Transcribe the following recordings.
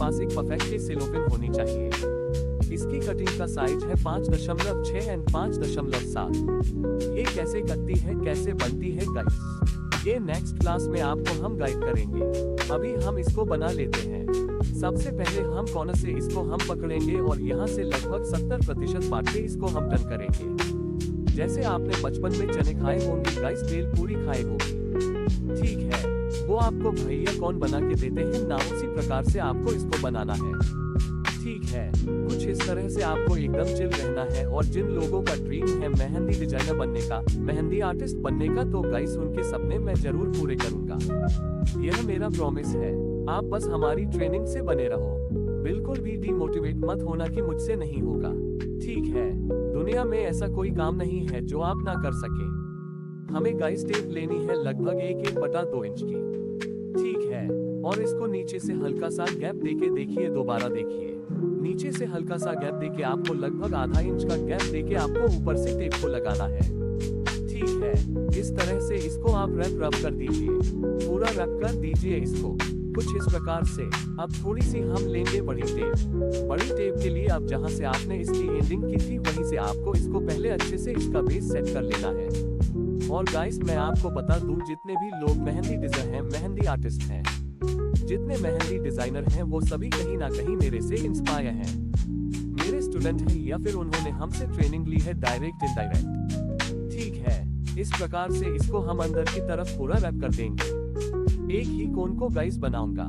पास एक परफेक्ट सेलोपिन होनी चाहिए। इसकी कटिंग का साइज है 5.6 एंड 5.7। ये कैसे कटती है, कैसे बनती है गाइस, ये नेक्स्ट क्लास में आपको हम गाइड करेंगे। अभी हम इसको बना लेते हैं। सबसे पहले हम कॉर्नर से इसको हम पकड़ेंगे और यहाँ से लगभग 70% बांट के इसको हम टर्न करेंगे। जैसे आपने बचपन में चने खाए होंगे गाइस, बेल पूरी खाई होगी, ठीक है, वो आपको भैया कौन बना के देते हैं ना, उसी प्रकार से आपको इसको बनाना है, ठीक है। कुछ इस तरह से आपको एकदम चिल रहना है। और जिन लोगों का ड्रीम है मेहंदी डिजाइनर बनने का, मेहंदी आर्टिस्ट बनने का, तो गाइस उनके सपने मैं जरूर पूरे करूंगा, यह मेरा प्रॉमिस है। आप बस हमारी ट्रेनिंग से बने रहो, बिल्कुल भी डिमोटिवेट मत होना कि मुझसे नहीं होगा, ठीक है। दुनिया में ऐसा कोई काम नहीं है जो आप ना कर सके। हमें गाइस टेप लेनी है लगभग 1/2 इंच की, ठीक है, और इसको नीचे से हल्का सा गैप देके देखिए, दोबारा देखिए, नीचे से हल्का सा गैप देके आपको लगभग ½ इंच का गैप देके आपको ऊपर से टेप को लगाना है, ठीक है। इस तरह से इसको आप रब कर दीजिए, पूरा रब कर दीजिए इसको कुछ इस प्रकार से। अब थोड़ी सी हम लेंगे बड़ी टेप के लिए अब जहां से आपने इसकी एंडिंग की थी वहीं से आपको इसको पहले अच्छे से इसका बेस सेट कर लेना है। और गाइस मैं आपको बता दूं, जितने भी लोग मेहंदी डिजाइनर हैं, मेहंदी आर्टिस्ट हैं, जितने मेहंदी डिजाइनर हैं, वो सभी कहीं ना कहीं मेरे से इंस्पायर हैं, मेरे स्टूडेंट हैं, या फिर उन्होंने हमसे ट्रेनिंग ली है डायरेक्ट इनडायरेक्ट, ठीक है। इस प्रकार से इसको हम अंदर की तरफ पूरा रैप कर देंगे। एक ही कोन को गाइस बनाऊंगा,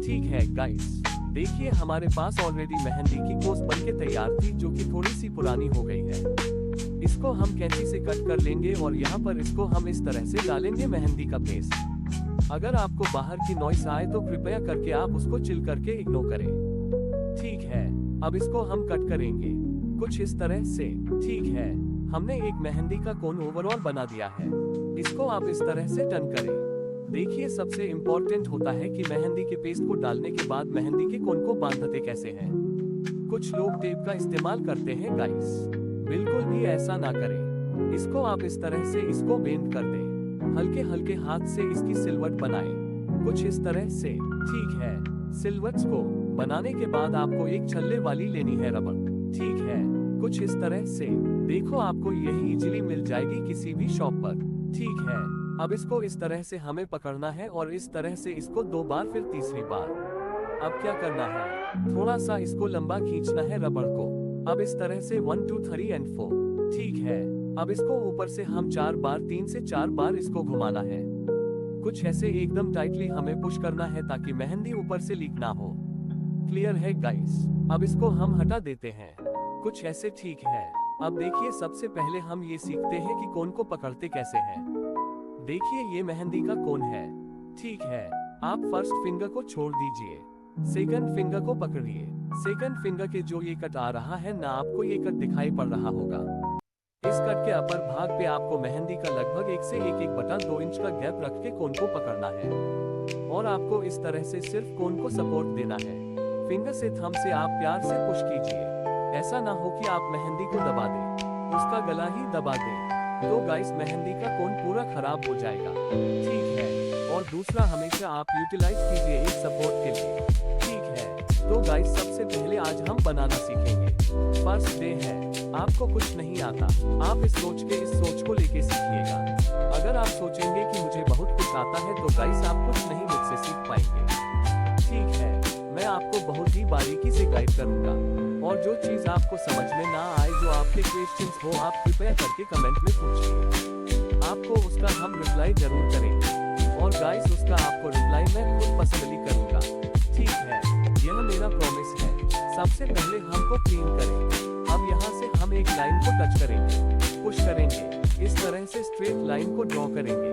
ठीक है गाइस। देखिए हमारे पास ऑलरेडी मेहंदी की कोस बनके तैयार थी, जो कि थोड़ी सी पुरानी हो गई है। इसको हम कैंची से कट कर लेंगे और यहाँ पर इसको हम इस तरह से डालेंगे मेहंदी का पेस्ट। अगर आपको बाहर की नॉइस आए तो कृपया करके आप उसको चिल करके इग्नोर करें, ठीक है। अब इसको हम कट करेंगे कुछ इस तरह से, ठीक है। हमने एक मेहंदी का कोन ओवरऑल बना दिया है। इसको आप इस तरह से टर्न करें। देखिए सबसे इम्पोर्टेंट होता है कि मेहंदी के पेस्ट को डालने के बाद मेहंदी के कोन को बांधते कैसे हैं। कुछ लोग टेप का इस्तेमाल करते हैं गाइस, बिल्कुल भी ऐसा ना करें। इसको आप इस तरह से इसको बेंड कर दें, हल्के हल्के हाथ से इसकी सिलवट बनाएं, कुछ इस तरह से, ठीक है। सिलवट्स को बनाने के बाद आपको एक छल्ले वाली लेनी है रबड़, ठीक है, कुछ इस तरह से। देखो आपको यही इजीली मिल जाएगी किसी भी शॉप पर, ठीक है। अब इसको इस तरह से हमें पकड़ना है और इस तरह से इसको 2 बार, फिर तीसरी बार। अब क्या करना है, थोड़ा सा इसको लंबा खींचना है रबड़ को। अब इस तरह से 1 2 3 एंड 4, ठीक है। अब इसको ऊपर से हम 4 बार, 3 से 4 बार इसको घुमाना है, कुछ ऐसे एकदम टाइटली हमें पुश करना है ताकि मेहंदी ऊपर से लीक ना हो। क्लियर है गाइस। अब इसको हम हटा देते हैं कुछ ऐसे, ठीक है। अब देखिए सबसे पहले हम ये सीखते हैं कि कोन को पकड़ते कैसे हैं। देखिए ये मेहंदी का कोन है, ठीक है। आप फर्स्ट फिंगर को छोड़ दीजिए, सेकंड फिंगर को पकड़िए। सेकंड फिंगर के जो ये कट आ रहा है ना, आपको ये कट दिखाई पड़ रहा होगा। इस कट के अपर भाग पे आपको मेहंदी का लगभग 1 से 1.2 इंच का गैप रख के कोन को पकड़ना है और आपको इस तरह से सिर्फ कोन को सपोर्ट देना है। फिंगर से थंब से आप प्यार से पुश कीजिए, ऐसा ना हो कि आप मेहंदी को दबा दें, उसका गला ही दबा दें, तो गाइस मेहंदी का कोन पूरा खराब हो जाएगा, ठीक है। और दूसरा, हमेशा आप यूटिलाइज कीजिए एक सपोर्ट के लिए, ठीक है। तो गाइस सबसे पहले आज हम बनाना सीखेंगे। फर्स्ट डे है, आपको कुछ नहीं आता, आप इस सोच को लेके सीखिएगा। अगर आप सोचेंगे कि मुझे बहुत कुछ आता है तो गाइस आप कुछ नहीं मुझसे सीख पाएंगे, ठीक है। मैं आपको बहुत ही बारीकी से गाइड करूंगा और जो चीज आपको समझ में ना आए, जो आपके क्वेश्चंस हो, आप कृपया करके कमेंट में पूछिए, आपको उसका हम रिप्लाई जरूर करेंगे। और गाइस उसका आपको रिप्लाई मैं खुद पर्सनली करूंगा, ठीक है। यह मेरा प्रॉमिस है। सबसे पहले हमको क्लीन करें। अब यहाँ से हम एक लाइन को टच करेंगे, पुश करेंगे, इस तरह से स्ट्रेट लाइन को ड्रॉ करेंगे।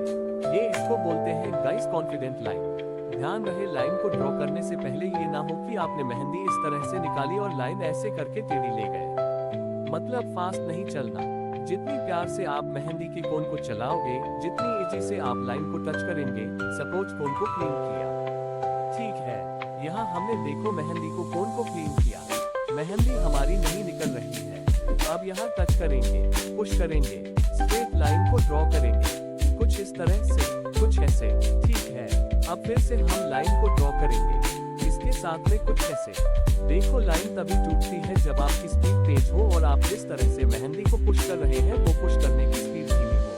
ये इसको बोलते हैं गाइस कॉन्फिडेंट लाइन। ध्यान रहे लाइन को ड्रॉ करने से पहले ये ना हो कि आपने मेहंदी इस तरह से निकाली और लाइन ऐसे करके टेढ़ी ले गए, मतलब फास्ट नहीं चलना। जितनी प्यार से आप मेहंदी के कोन को चलाओगे, जितनी इजी से आप लाइन को टच करेंगे। सपोज कोन को क्लीन किया, ठीक है। यहाँ हमने देखो मेहंदी को कोन को क्लीन किया, मेहंदी हमारी नहीं निकल रही है। अब यहाँ टच करेंगे, पुश करेंगे, स्ट्रेट लाइन को ड्रॉ करेंगे, कुछ इस तरह से, कुछ ऐसे, ठीक है। अब फिर से हम लाइन को ड्रॉ करेंगे, इसके करेंगे साथ में कुछ ऐसे। देखो लाइन तभी टूटती है जब आपकी स्पीड तेज हो और आप जिस तरह से मेहंदी को पुश कर रहे हैं वो पुश करने की स्पीड धीमी हो।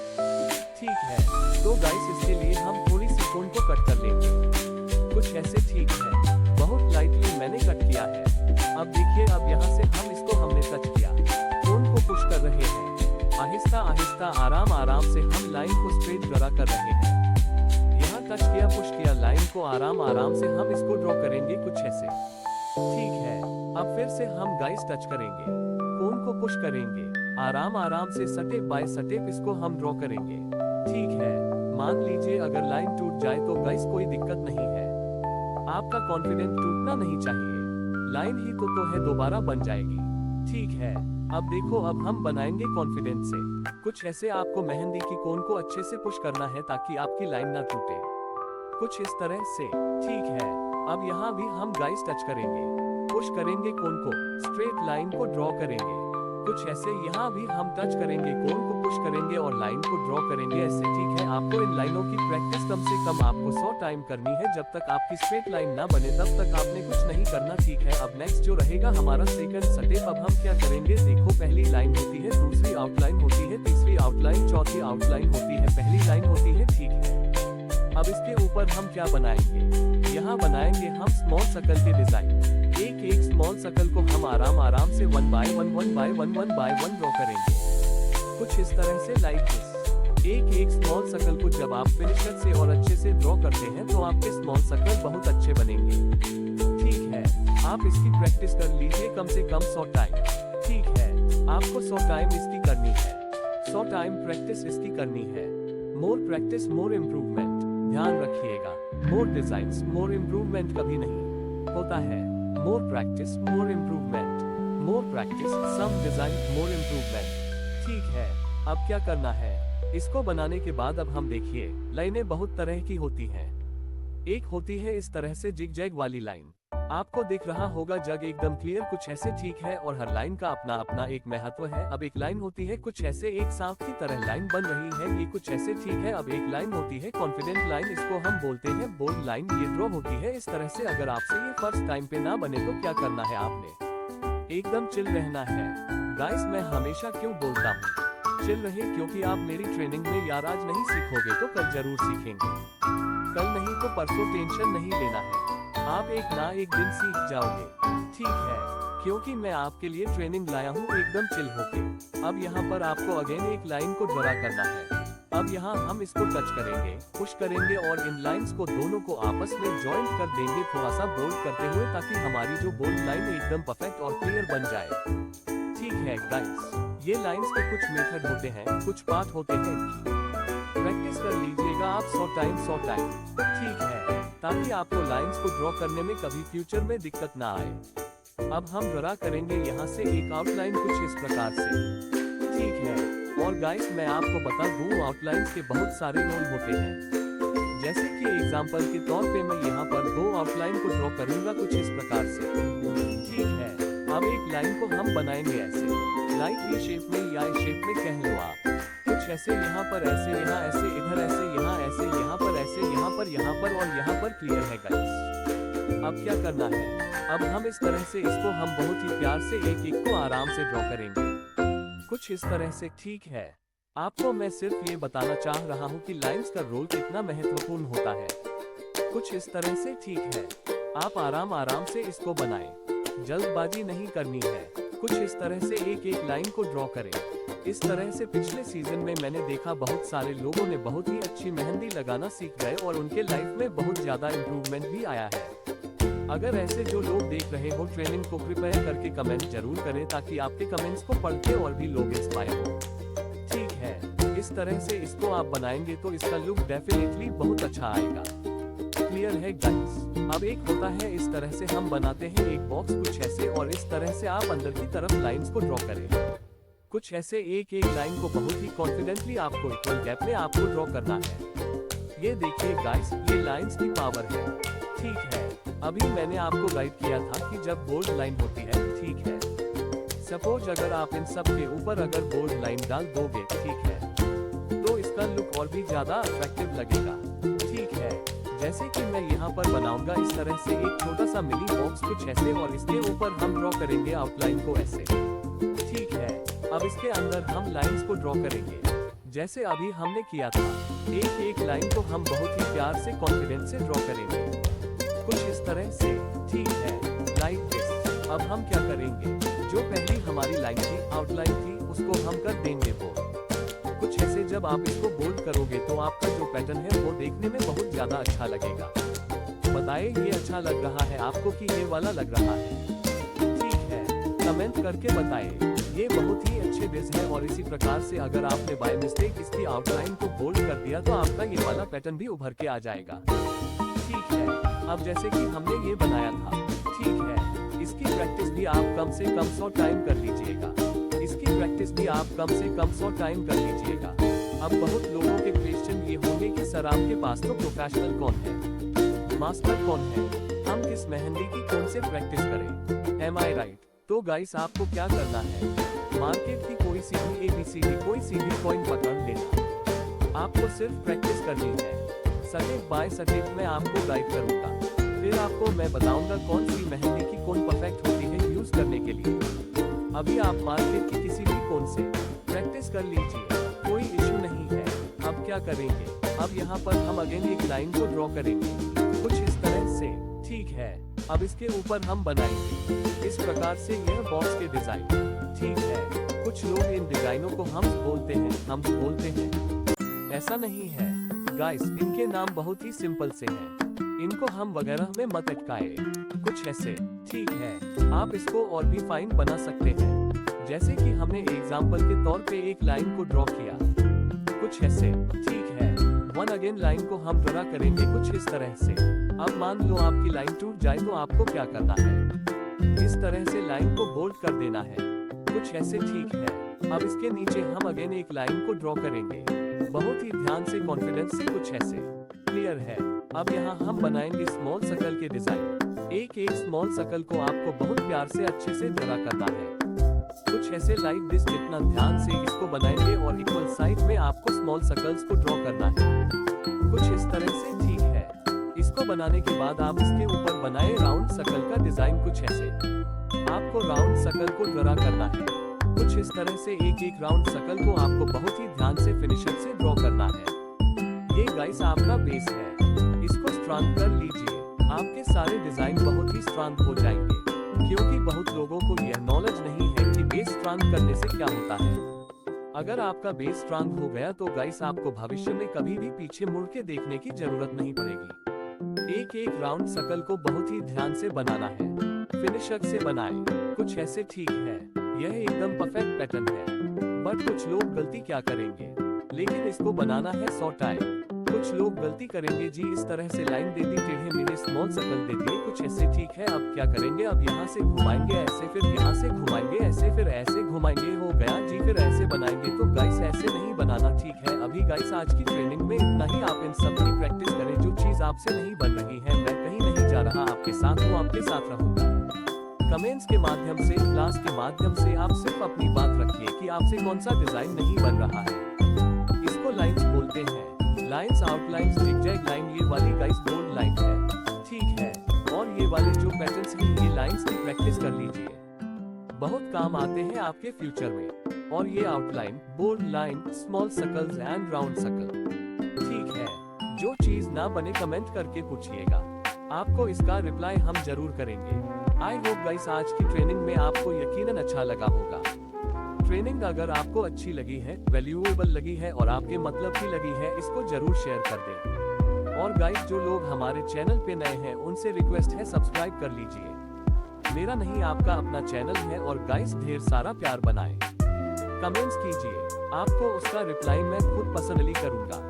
ठीक है, तो गाइस इसके लिए हम थोड़ी सी कोन को कट कर लेंगे कुछ ऐसे। ठीक है, बहुत लाइटली मैंने कट किया है। अब देखिए, अब यहाँ से हमने टच किया, कोन को पुश कर रहे हैं। आहिस्ता आहिस्ता आराम आराम से हम लाइन को स्ट्रेट ड्रा कर रहे हैं। यहाँ टच किया, पुश किया लाइन को, आराम आराम से हम इसको ड्रॉ करेंगे कुछ ऐसे। ठीक है, अब फिर से हम गाइस टच करेंगे, कोन को पुश करेंगे, आराम आराम से स्टेप बाय स्टेप इसको हम ड्रॉ करेंगे। ठीक है, मान लीजिए अगर लाइन टूट जाए तो गाइस कोई दिक्कत नहीं है, आपका कॉन्फिडेंस टूटना नहीं चाहिए। लाइन ही तो है, दोबारा बन जाएगी। ठीक है, अब देखो, अब हम बनाएंगे कॉन्फिडेंस से कुछ ऐसे। आपको मेहंदी की कोन को अच्छे से पुश करना है ताकि आपकी लाइन ना टूटे, कुछ इस तरह से। ठीक है, अब यहाँ भी हम गाइस टच करेंगे, पुश करेंगे कोन को, स्ट्रेट लाइन को ड्रॉ करेंगे कुछ ऐसे। यहाँ भी हम टच करेंगे, कोन को पुश करेंगे और लाइन को ड्रॉ करेंगे ऐसे। ठीक है, आपको इन लाइनों की प्रैक्टिस कम से कम आपको 100 टाइम करनी है। जब तक आपकी स्ट्रेट लाइन ना बने तब तक आपने कुछ नहीं करना। ठीक है, अब नेक्स्ट जो रहेगा हमारा सेकंड स्टेप। अब हम क्या करेंगे, देखो पहली लाइन होती है, दूसरी आउटलाइन होती है, तीसरी आउटलाइन, चौथी आउटलाइन होती है, पहली लाइन होती है। ठीक है, अब इसके ऊपर हम क्या बनाएंगे, यहाँ बनाएंगे हम स्मॉल सर्कल के डिजाइन। एक एक स्मॉल सर्कल को हम आराम आराम से 1 बाय 1 ड्रॉ करेंगे कुछ इस तरह से, लाइक दिस। एक एक स्मॉल सर्कल को जब आप फिनिशर से और अच्छे से ड्रॉ करते हैं तो आपके स्मॉल सर्कल बहुत अच्छे बनेंगे। ठीक है, आप इसकी प्रैक्टिस कर लीजिए कम से कम 100 टाइम। ठीक है, आपको 100 टाइम इसकी करनी है, 100 टाइम प्रैक्टिस इसकी करनी है। मोर प्रैक्टिस मोर इम्प्रूवमेंट, ध्यान रखिएगा, मोर डिजाइन्स मोर इम्प्रूवमेंट कभी नहीं होता है। More practice more improvement, more practice some design more improvement. ठीक है, अब क्या करना है, इसको बनाने के बाद अब हम देखिए, लाइनें बहुत तरह की होती हैं। एक होती है इस तरह से जिग जैग वाली लाइन, आपको दिख रहा होगा जग एकदम क्लियर कुछ ऐसे। ठीक है, और हर लाइन का अपना अपना एक महत्व है। अब एक लाइन होती है कुछ ऐसे, एक सांप की तरह लाइन बन रही है, ये कुछ ऐसे। ठीक है, अब एक लाइन होती है कॉन्फिडेंट लाइन, इसको हम बोलते हैं बोल्ड लाइन, ये ड्रॉ होती है इस तरह से। अगर आपसे ये फर्स्ट टाइम पे ना बने तो क्या करना है, आपने एकदम चिल रहना है। गाइस मैं हमेशा क्यों बोलता हूँ चिल रहे, क्योंकि आप मेरी ट्रेनिंग में यार आज नहीं सीखोगे तो कल जरूर सीखेंगे, कल नहीं तो परसों, टेंशन नहीं लेना है, आप एक ना एक दिन सीख जाओगे। ठीक है, क्योंकि मैं आपके लिए ट्रेनिंग लाया हूँ एकदम चिल होके। अब यहाँ पर आपको अगेन एक लाइन को ड्रा करना है। अब यहाँ हम इसको टच करेंगे, पुश करेंगे और इन लाइंस को दोनों को आपस में जॉइंट कर देंगे थोड़ा सा बोल्ड करते हुए, ताकि हमारी जो बोल्ड लाइन एकदम परफेक्ट और क्लियर बन जाए। ठीक है गाइस, ये लाइंस के कुछ मेथड होते हैं, कुछ पार्ट होते हैं इनकी। प्रैक्टिस कर लीजिएगा आप 100 टाइम। ठीक है, ताकि आपको लाइंस को ड्रॉ करने में कभी फ्यूचर में दिक्कत ना आए। अब हम ड्रा करेंगे यहाँ से एक आउटलाइन कुछ इस प्रकार से। ठीक है, और गाइस मैं आपको बता दूं, आउटलाइंस के बहुत सारे रोल होते हैं। जैसे कि एग्जांपल के तौर पे मैं यहाँ पर 2 आउटलाइन को ड्रॉ करूंगा कुछ इस प्रकार से। ठीक है, अब एक लाइन को हम बनाएंगे ऐसे, लाइक ये शेप में या इस शेप में कह लो आप, कुछ ऐसे, यहाँ पर ऐसे, यहाँ ऐसे, इधर ऐसे, यहाँ ऐसे, यहाँ पर ऐसे, यहाँ पर और यहाँ पर। क्लियर है गाइस, अब क्या करना है, अब हम इस तरह से इसको हम बहुत ही प्यार से एक एक को आराम से ड्रॉ करेंगे कुछ इस तरह से। ठीक है, आपको मैं सिर्फ ये बताना चाह रहा हूँ कि लाइंस का रोल कितना महत्वपूर्ण होता है कुछ इस तरह से। ठीक है, आप आराम आराम से इसको बनाएं, जल्दबाजी नहीं करनी है। कुछ इस तरह से एक एक लाइन को ड्रॉ करें। इस तरह से पिछले सीजन में मैंने देखा बहुत सारे लोगों ने बहुत ही अच्छी मेहंदी लगाना सीख गए और उनके लाइफ में बहुत ज्यादा इम्प्रूवमेंट भी आया है। अगर ऐसे जो लोग देख रहे हो ट्रेनिंग को, कृपया करके कमेंट जरूर करें ताकि आपके कमेंट्स को पढ़ के और भी लोग इंस्पायर हो। ठीक है, इस तरह से इसको आप बनाएंगे तो इसका लुक डेफिनेटली बहुत अच्छा आएगा। क्लियर है गाइस, अब एक होता है इस तरह से हम बनाते हैं एक बॉक्स कुछ ऐसे, और इस तरह से आप अंदर की तरफ लाइंस को ड्रॉ करें कुछ ऐसे। एक एक लाइन को बहुत ही कॉन्फिडेंटली आपको इक्वल गैप में आपको ड्रॉ करना है। ये देखिए गाइस, ये लाइंस की पावर है। ठीक है, अभी मैंने आपको गाइड किया था कि जब बोल्ड लाइन होती है, ठीक है, सपोज अगर आप इन सब के ऊपर अगर बोल्ड लाइन डाल दोगे, ठीक है, तो इसका लुक और भी ज्यादा अट्रैक्टिव लगेगा। ठीक है, जैसे कि मैं यहाँ पर बनाऊंगा इस तरह से एक छोटा सा मिनी बॉक्स कुछ ऐसे, और इसके ऊपर हम ड्रॉ करेंगे आउटलाइन को ऐसे। ठीक है, अब इसके अंदर हम लाइंस को ड्रॉ करेंगे जैसे अभी हमने किया था। एक एक लाइन को हम बहुत ही प्यार से कॉन्फिडेंस से ड्रॉ करेंगे कुछ इस तरह से। ठीक है, लाइक दिस। अब हम क्या करेंगे, जो पहली हमारी लाइन थी, आउटलाइन थी, उसको हम कर देंगे बोल्ड कुछ ऐसे। जब आप इसको बोल्ड करोगे तो आपका जो पैटर्न है वो देखने में बहुत ज्यादा अच्छा लगेगा। बताइए ये अच्छा लग रहा है आपको कि ये वाला लग रहा है? ठीक है, कमेंट करके बताइए। ये बहुत ही अच्छे बेस है, और इसी प्रकार से अगर आपने बाय मिस्टेक इसकी आउटलाइन को बोल्ड कर दिया तो आपका ये वाला पैटर्न भी उभर के आ जाएगा। ठीक है, अब जैसे कि हमने ये बनाया था। ठीक है, इसकी प्रैक्टिस भी आप कम से कम 100 टाइम कर लीजिएगा। इसकी प्रैक्टिस भी आप कम से कम 100 टाइम कर लीजिएगा। अब बहुत लोगों के क्वेश्चन ये होंगे कि सर आपके पास तो प्रोफेशनल कौन है, मास्टर कौन है, हम किस मेहंदी की कौन से प्रैक्टिस करें? एम आई राइट? तो गाइस आपको क्या करना है, मार्केट की कोई सी भी ABCD कोई सी भी कॉइन पकड़ लेना। आपको सिर्फ प्रैक्टिस करनी है। सटेप बाय सटेप मैं आपको गाइड करूंगा, फिर आपको मैं बताऊंगा कौन सी मेहंदी की कौन परफेक्ट होती है यूज करने के लिए। अभी आप मार्केट की किसी भी कौन से प्रैक्टिस कर लीजिए, कोई इशू नहीं है। अब क्या करेंगे, अब यहाँ पर हम अगेन एक लाइन को ड्रॉ करेंगे कुछ इस तरह से। ठीक है, अब इसके ऊपर हम बनाएंगे इस प्रकार से यह बॉक्स के डिजाइन। ठीक है, कुछ लोग इन डिजाइनों को हम बोलते हैं, ऐसा नहीं है गाइस, इनके नाम बहुत ही सिंपल से हैं। इनको हम वगैरह में मत अटकाए कुछ ऐसे। ठीक है, आप इसको और भी फाइन बना सकते हैं, जैसे कि हमने एग्जाम्पल के तौर पे एक लाइन को ड्रॉ किया कुछ ऐसे। ठीक है, वन अगेन लाइन को हम ड्रा करेंगे कुछ इस तरह से। अब मान लो आपकी लाइन टूट जाए तो आपको क्या करना है, इस तरह से लाइन को बोल्ड कर देना है कुछ ऐसे। ठीक है, अब इसके नीचे हम अगेन एक लाइन को ड्रॉ करेंगे बहुत ही ध्यान से, कॉन्फिडेंस से कुछ ऐसे। क्लियर है? अब यहाँ हम बनाएंगे स्मॉल सर्कल के डिजाइन। एक एक स्मॉल सर्कल को आपको बहुत प्यार से अच्छे से ड्रा करना है कुछ ऐसे लाइक दिस। जितना ध्यान से इसको बनाएंगे और इक्वल साइड में आपको स्मॉल सर्कल्स को ड्रॉ करना है कुछ इस तरह से। ठीक है, इसको बनाने के बाद आप इसके ऊपर बनाए राउंड सर्कल का डिजाइन कुछ ऐसे। आपको राउंड सर्कल को ड्रा करना है कुछ इस तरह से। एक एक राउंड सर्कल को आपको बहुत ही ध्यान से फिनिशर से ड्रॉ करना है। ये गाइस आपका बेस है, इसको स्ट्रॉन्ग कर लीजिए, आपके सारे डिजाइन बहुत ही स्ट्रॉन्ग हो जाएंगे। क्योंकि बहुत लोगों को यह नॉलेज नहीं है कि बेस स्ट्रॉन्ग करने से क्या होता है। अगर आपका बेस स्ट्रॉन्ग हो गया तो गाइस आपको भविष्य में कभी भी पीछे मुड़ के देखने की जरूरत नहीं पड़ेगी। एक एक राउंड सर्कल को बहुत ही ध्यान से बनाना है, फिनिशर से बनाएं कुछ ऐसे। ठीक है, यह एकदम परफेक्ट पैटर्न है, बट कुछ लोग गलती क्या करेंगे, लेकिन इसको बनाना है 100 टाइम। कुछ लोग गलती करेंगे जी, इस तरह से लाइन दे दी, टेढ़े मेढ़े स्मॉल सर्कल दे दिए कुछ ऐसे। ठीक है, अब क्या करेंगे, अब यहाँ से घुमाएंगे ऐसे, फिर यहाँ से घुमाएंगे ऐसे, फिर ऐसे घुमाएंगे, हो गया जी, फिर ऐसे बनाएंगे। तो गाइस ऐसे नहीं बनाना। ठीक है, अभी गाइस आज की ट्रेनिंग में इतना ही। आप इन सब की प्रैक्टिस करें, जो चीज आपसे नहीं बन रही है, मैं कहीं नहीं जा रहा, आपके साथ हूँ, आपके साथ रहूंगा। कमेंट्स के माध्यम से, क्लास के माध्यम से आप सिर्फ अपनी बात रखिए कि आपसे कौन सा डिजाइन नहीं बन रहा है। इसको लाइंस बोलते हैं, लाइंस, आउटलाइंस, जिगजैग लाइन। ये वाली गाइस बोल्ड लाइन है। ठीक है, और ये वाले जो पैटर्न्स हैं, ये लाइंस की प्रैक्टिस कर लीजिए, बहुत काम आते हैं आपके फ्यूचर में। और ये outline, bold line, small circles and round circle. ठीक है, जो चीज ना बने कमेंट करके पूछिएगा, आपको इसका रिप्लाई हम जरूर करेंगे। आई होप गाइस आज की ट्रेनिंग में आपको यकीनन अच्छा लगा होगा। ट्रेनिंग अगर आपको अच्छी लगी है, वैल्यूएबल लगी है और आपके मतलब की लगी है, इसको जरूर शेयर कर दें। और गाइस जो लोग हमारे चैनल पे नए हैं, उनसे रिक्वेस्ट है सब्सक्राइब कर लीजिए। मेरा नहीं आपका अपना चैनल है, और गाइस ढेर सारा प्यार बनाएं, कमेंट्स कीजिए, आपको उसका रिप्लाई मैं खुद पर्सनली करूंगा,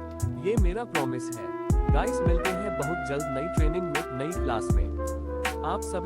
ये मेरा प्रॉमिस है। गाइस मिलते हैं बहुत जल्द नई ट्रेनिंग में, नई क्लास में। आप सभी